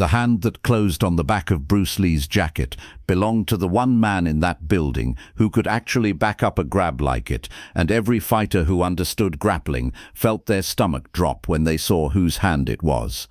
The hand that closed on the back of Bruce Lee's jacket belonged to the one man in that building who could actually back up a grab like it, and every fighter who understood grappling felt their stomach drop when they saw whose hand it was.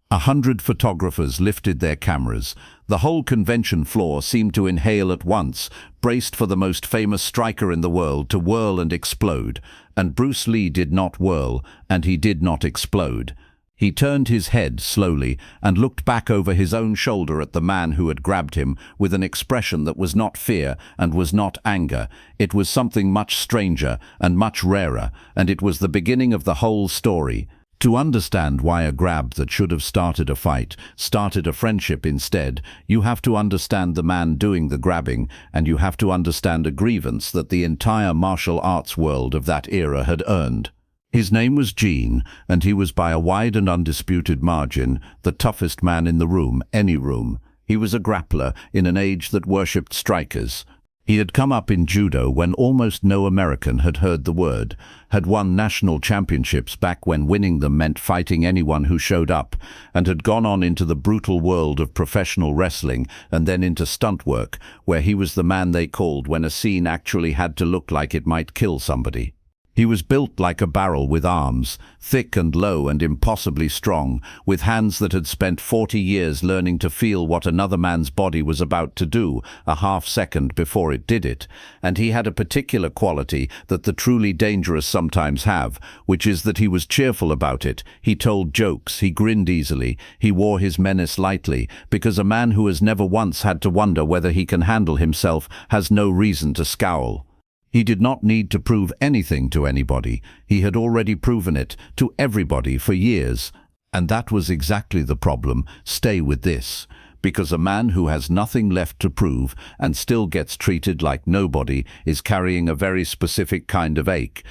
100 photographers lifted their cameras. The whole convention floor seemed to inhale at once, braced for the most famous striker in the world to whirl and explode. And Bruce Lee did not whirl, and he did not explode. He turned his head slowly and looked back over his own shoulder at the man who had grabbed him with an expression that was not fear and was not anger. It was something much stranger and much rarer, and it was the beginning of the whole story. To understand why a grab that should have started a fight started a friendship instead, you have to understand the man doing the grabbing, and you have to understand a grievance that the entire martial arts world of that era had earned. His name was Gene, and he was by a wide and undisputed margin the toughest man in the room, any room. He was a grappler in an age that worshipped strikers. He had come up in judo when almost no American had heard the word, had won national championships back when winning them meant fighting anyone who showed up, and had gone on into the brutal world of professional wrestling and then into stunt work, where he was the man they called when a scene actually had to look like it might kill somebody. He was built like a barrel with arms, thick and low and impossibly strong, with hands that had spent 40 years learning to feel what another man's body was about to do a half second before it did it. And he had a particular quality that the truly dangerous sometimes have, which is that he was cheerful about it. He told jokes, he grinned easily, he wore his menace lightly, because a man who has never once had to wonder whether he can handle himself has no reason to scowl. He did not need to prove anything to anybody. He had already proven it to everybody for years. And that was exactly the problem. Stay with this. Because a man who has nothing left to prove and still gets treated like nobody is carrying a very specific kind of ache.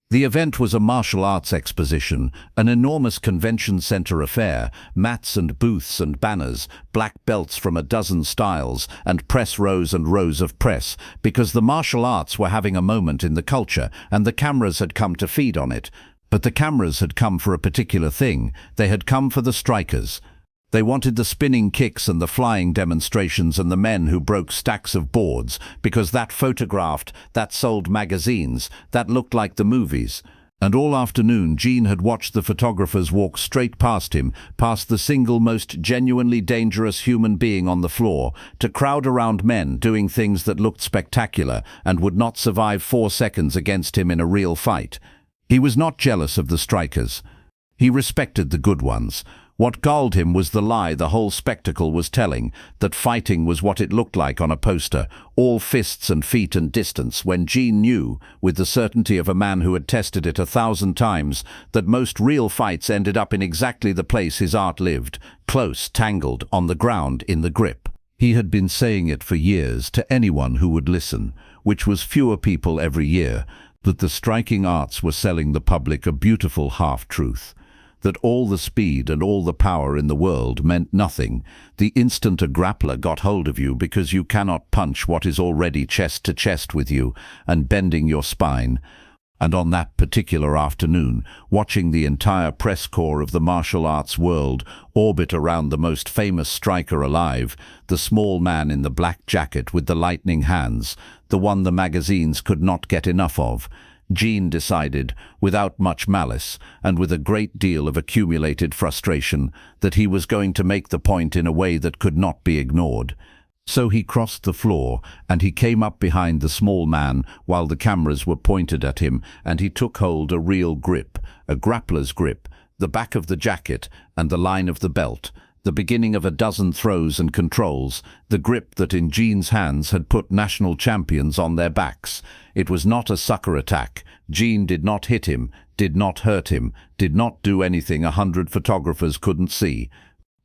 The event was a martial arts exposition, an enormous convention center affair, mats and booths and banners, black belts from a dozen styles, and press rows and rows of press, because the martial arts were having a moment in the culture, and the cameras had come to feed on it. But the cameras had come for a particular thing. They had come for the strikers. They wanted the spinning kicks and the flying demonstrations and the men who broke stacks of boards, because that photographed, that sold magazines, that looked like the movies. And all afternoon Gene had watched the photographers walk straight past him, past the single most genuinely dangerous human being on the floor, to crowd around men doing things that looked spectacular and would not survive 4 seconds against him in a real fight. He was not jealous of the strikers. He respected the good ones. What galled him was the lie the whole spectacle was telling, that fighting was what it looked like on a poster, all fists and feet and distance, when Gene knew, with the certainty of a man who had tested it 1,000 times, that most real fights ended up in exactly the place his art lived, close, tangled, on the ground, in the grip. He had been saying it for years to anyone who would listen, which was fewer people every year, that the striking arts were selling the public a beautiful half-truth. That all the speed and all the power in the world meant nothing, the instant a grappler got hold of you, because you cannot punch what is already chest to chest with you and bending your spine. And on that particular afternoon, watching the entire press corps of the martial arts world orbit around the most famous striker alive, the small man in the black jacket with the lightning hands, the one the magazines could not get enough of, Gene decided, without much malice, and with a great deal of accumulated frustration, that he was going to make the point in a way that could not be ignored. So he crossed the floor, and he came up behind the small man while the cameras were pointed at him, and he took hold a real grip, a grappler's grip, the back of the jacket and the line of the belt, the beginning of a dozen throws and controls, the grip that in Gene's hands had put national champions on their backs. It was not a sucker attack. Gene did not hit him, did not hurt him, did not do anything 100 photographers couldn't see.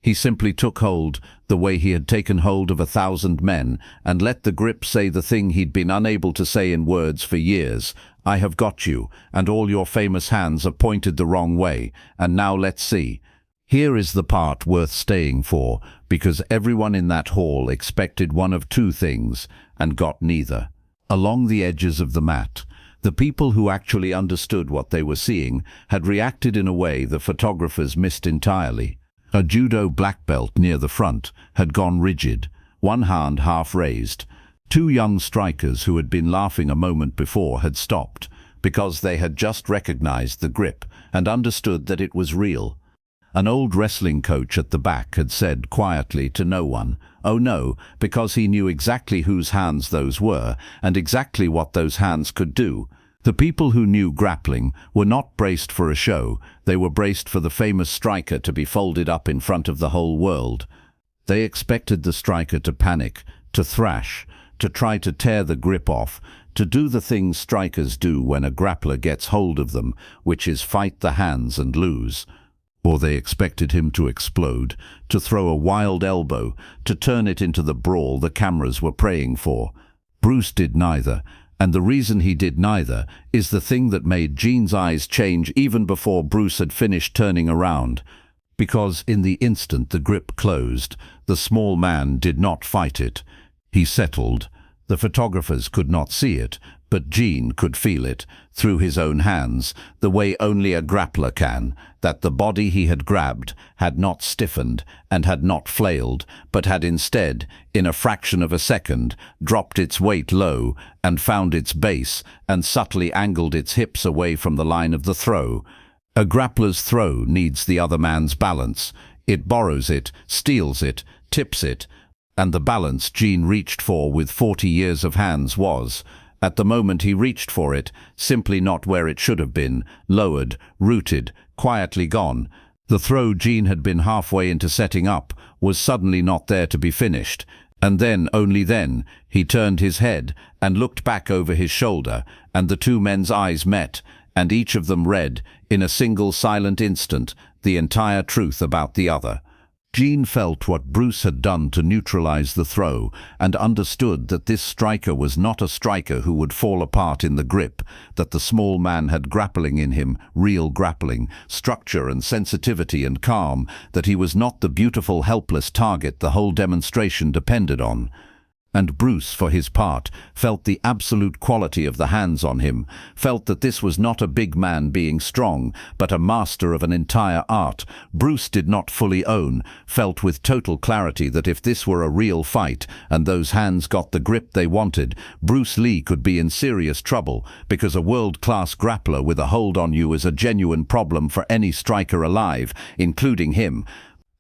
He simply took hold, the way he had taken hold of 1,000 men, and let the grip say the thing he'd been unable to say in words for years. I have got you, and all your famous hands are pointed the wrong way, and now let's see. Here is the part worth staying for, because everyone in that hall expected one of two things, and got neither. Along the edges of the mat, the people who actually understood what they were seeing had reacted in a way the photographers missed entirely. A judo black belt near the front had gone rigid, one hand half raised. Two young strikers who had been laughing a moment before had stopped, because they had just recognized the grip and understood that it was real. An old wrestling coach at the back had said quietly to no one, "Oh no," because he knew exactly whose hands those were and exactly what those hands could do. The people who knew grappling were not braced for a show, they were braced for the famous striker to be folded up in front of the whole world. They expected the striker to panic, to thrash, to try to tear the grip off, to do the things strikers do when a grappler gets hold of them, which is fight the hands and lose. Or they expected him to explode, to throw a wild elbow, to turn it into the brawl the cameras were praying for. Bruce did neither, and the reason he did neither is the thing that made Gene's eyes change even before Bruce had finished turning around. Because in the instant the grip closed, the small man did not fight it. He settled. The photographers could not see it, but Gene could feel it, through his own hands, the way only a grappler can, that the body he had grabbed had not stiffened and had not flailed, but had instead, in a fraction of a second, dropped its weight low and found its base and subtly angled its hips away from the line of the throw. A grappler's throw needs the other man's balance. It borrows it, steals it, tips it, and the balance Gene reached for with 40 years of hands was, at the moment he reached for it, simply not where it should have been, lowered, rooted, quietly gone. The throw Gene had been halfway into setting up was suddenly not there to be finished, and then, only then, he turned his head and looked back over his shoulder, and the two men's eyes met, and each of them read, in a single silent instant, the entire truth about the other. Gene felt what Bruce had done to neutralize the throw and understood that this striker was not a striker who would fall apart in the grip, that the small man had grappling in him, real grappling, structure and sensitivity and calm, that he was not the beautiful helpless target the whole demonstration depended on. And Bruce, for his part, felt the absolute quality of the hands on him, felt that this was not a big man being strong, but a master of an entire art. Bruce did not fully own, felt with total clarity that if this were a real fight, and those hands got the grip they wanted, Bruce Lee could be in serious trouble, because a world-class grappler with a hold on you is a genuine problem for any striker alive, including him.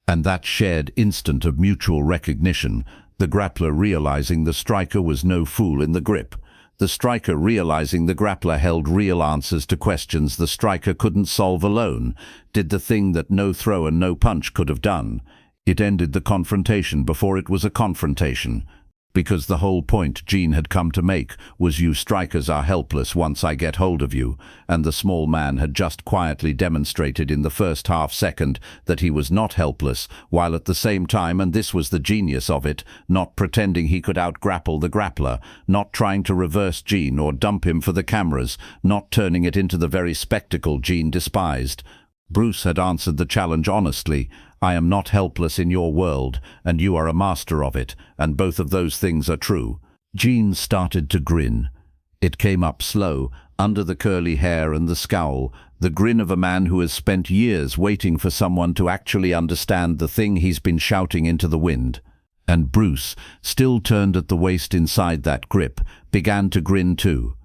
And that shared instant of mutual recognition, the grappler realizing the striker was no fool in the grip. The striker realizing the grappler held real answers to questions the striker couldn't solve alone, did the thing that no throw and no punch could have done. It ended the confrontation before it was a confrontation. Because the whole point Gene had come to make was you strikers are helpless once I get hold of you, and the small man had just quietly demonstrated in the first half second that he was not helpless, while at the same time, and this was the genius of it, not pretending he could out-grapple the grappler, not trying to reverse Gene or dump him for the cameras, not turning it into the very spectacle Gene despised. Bruce had answered the challenge honestly. I am not helpless in your world, and you are a master of it, and both of those things are true. Gene started to grin. It came up slow, under the curly hair and the scowl, the grin of a man who has spent years waiting for someone to actually understand the thing he's been shouting into the wind. And Bruce, still turned at the waist inside that grip, began to grin too.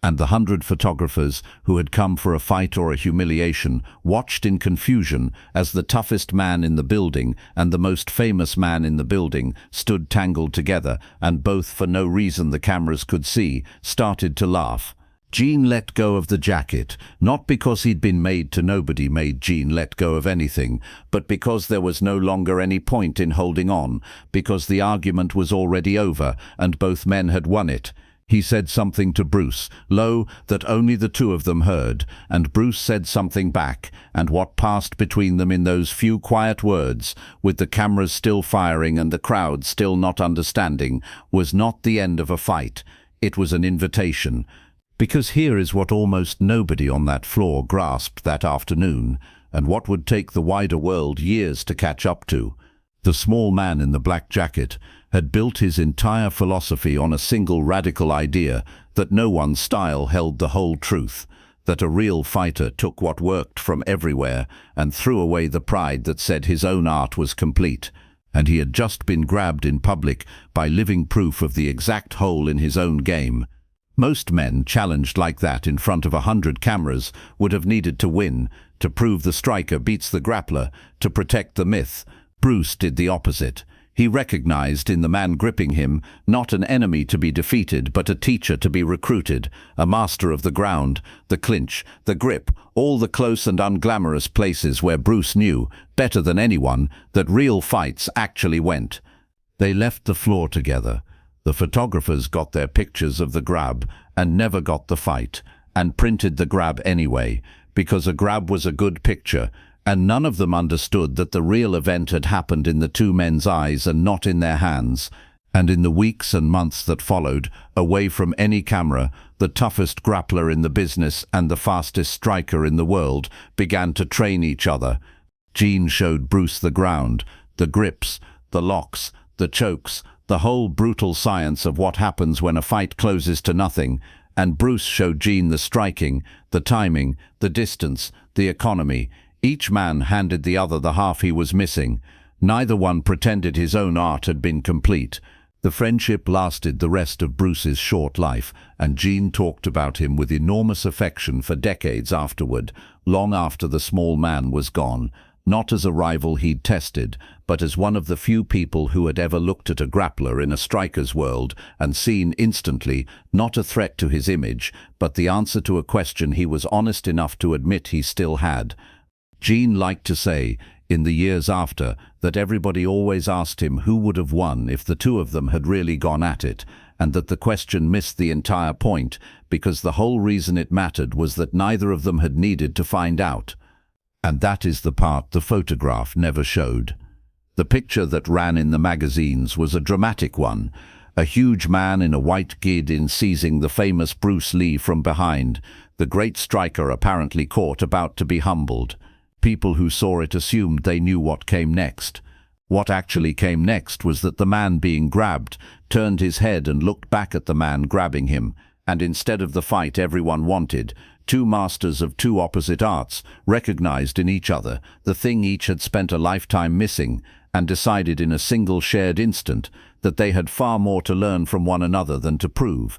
And the 100 photographers who had come for a fight or a humiliation watched in confusion as the toughest man in the building and the most famous man in the building stood tangled together, and both, for no reason the cameras could see, started to laugh. Gene let go of the jacket, not because he'd been made to. Nobody made Gene let go of anything, but because there was no longer any point in holding on, because the argument was already over and both men had won it. He said something to Bruce, low, that only the two of them heard, and Bruce said something back, and what passed between them in those few quiet words, with the cameras still firing and the crowd still not understanding, was not the end of a fight. It was an invitation. Because here is what almost nobody on that floor grasped that afternoon, and what would take the wider world years to catch up to. The small man in the black jacket had built his entire philosophy on a single radical idea, that no one's style held the whole truth, that a real fighter took what worked from everywhere and threw away the pride that said his own art was complete, and he had just been grabbed in public by living proof of the exact hole in his own game. Most men challenged like that in front of 100 cameras would have needed to win, to prove the striker beats the grappler, to protect the myth. Bruce did the opposite. He recognized in the man gripping him not an enemy to be defeated, but a teacher to be recruited, a master of the ground, the clinch, the grip, all the close and unglamorous places where Bruce knew, better than anyone, that real fights actually went. They left the floor together. The photographers got their pictures of the grab and never got the fight, and printed the grab anyway, because a grab was a good picture, and none of them understood that the real event had happened in the two men's eyes and not in their hands. And in the weeks and months that followed, away from any camera, the toughest grappler in the business and the fastest striker in the world began to train each other. Gene showed Bruce the ground, the grips, the locks, the chokes, the whole brutal science of what happens when a fight closes to nothing, and Bruce showed Gene the striking, the timing, the distance, the economy. Each man handed the other the half he was missing. Neither one pretended his own art had been complete. The friendship lasted the rest of Bruce's short life, and Gene talked about him with enormous affection for decades afterward, long after the small man was gone, not as a rival he'd tested, but as one of the few people who had ever looked at a grappler in a striker's world and seen instantly not a threat to his image, but the answer to a question he was honest enough to admit he still had. Gene liked to say, in the years after, that everybody always asked him who would have won if the two of them had really gone at it, and that the question missed the entire point, because the whole reason it mattered was that neither of them had needed to find out. And that is the part the photograph never showed. The picture that ran in the magazines was a dramatic one, a huge man in a white gid in seizing the famous Bruce Lee from behind, the great striker apparently caught about to be humbled. People who saw it assumed they knew what came next. What actually came next was that the man being grabbed turned his head and looked back at the man grabbing him, and instead of the fight everyone wanted, two masters of two opposite arts recognized in each other the thing each had spent a lifetime missing, and decided in a single shared instant that they had far more to learn from one another than to prove.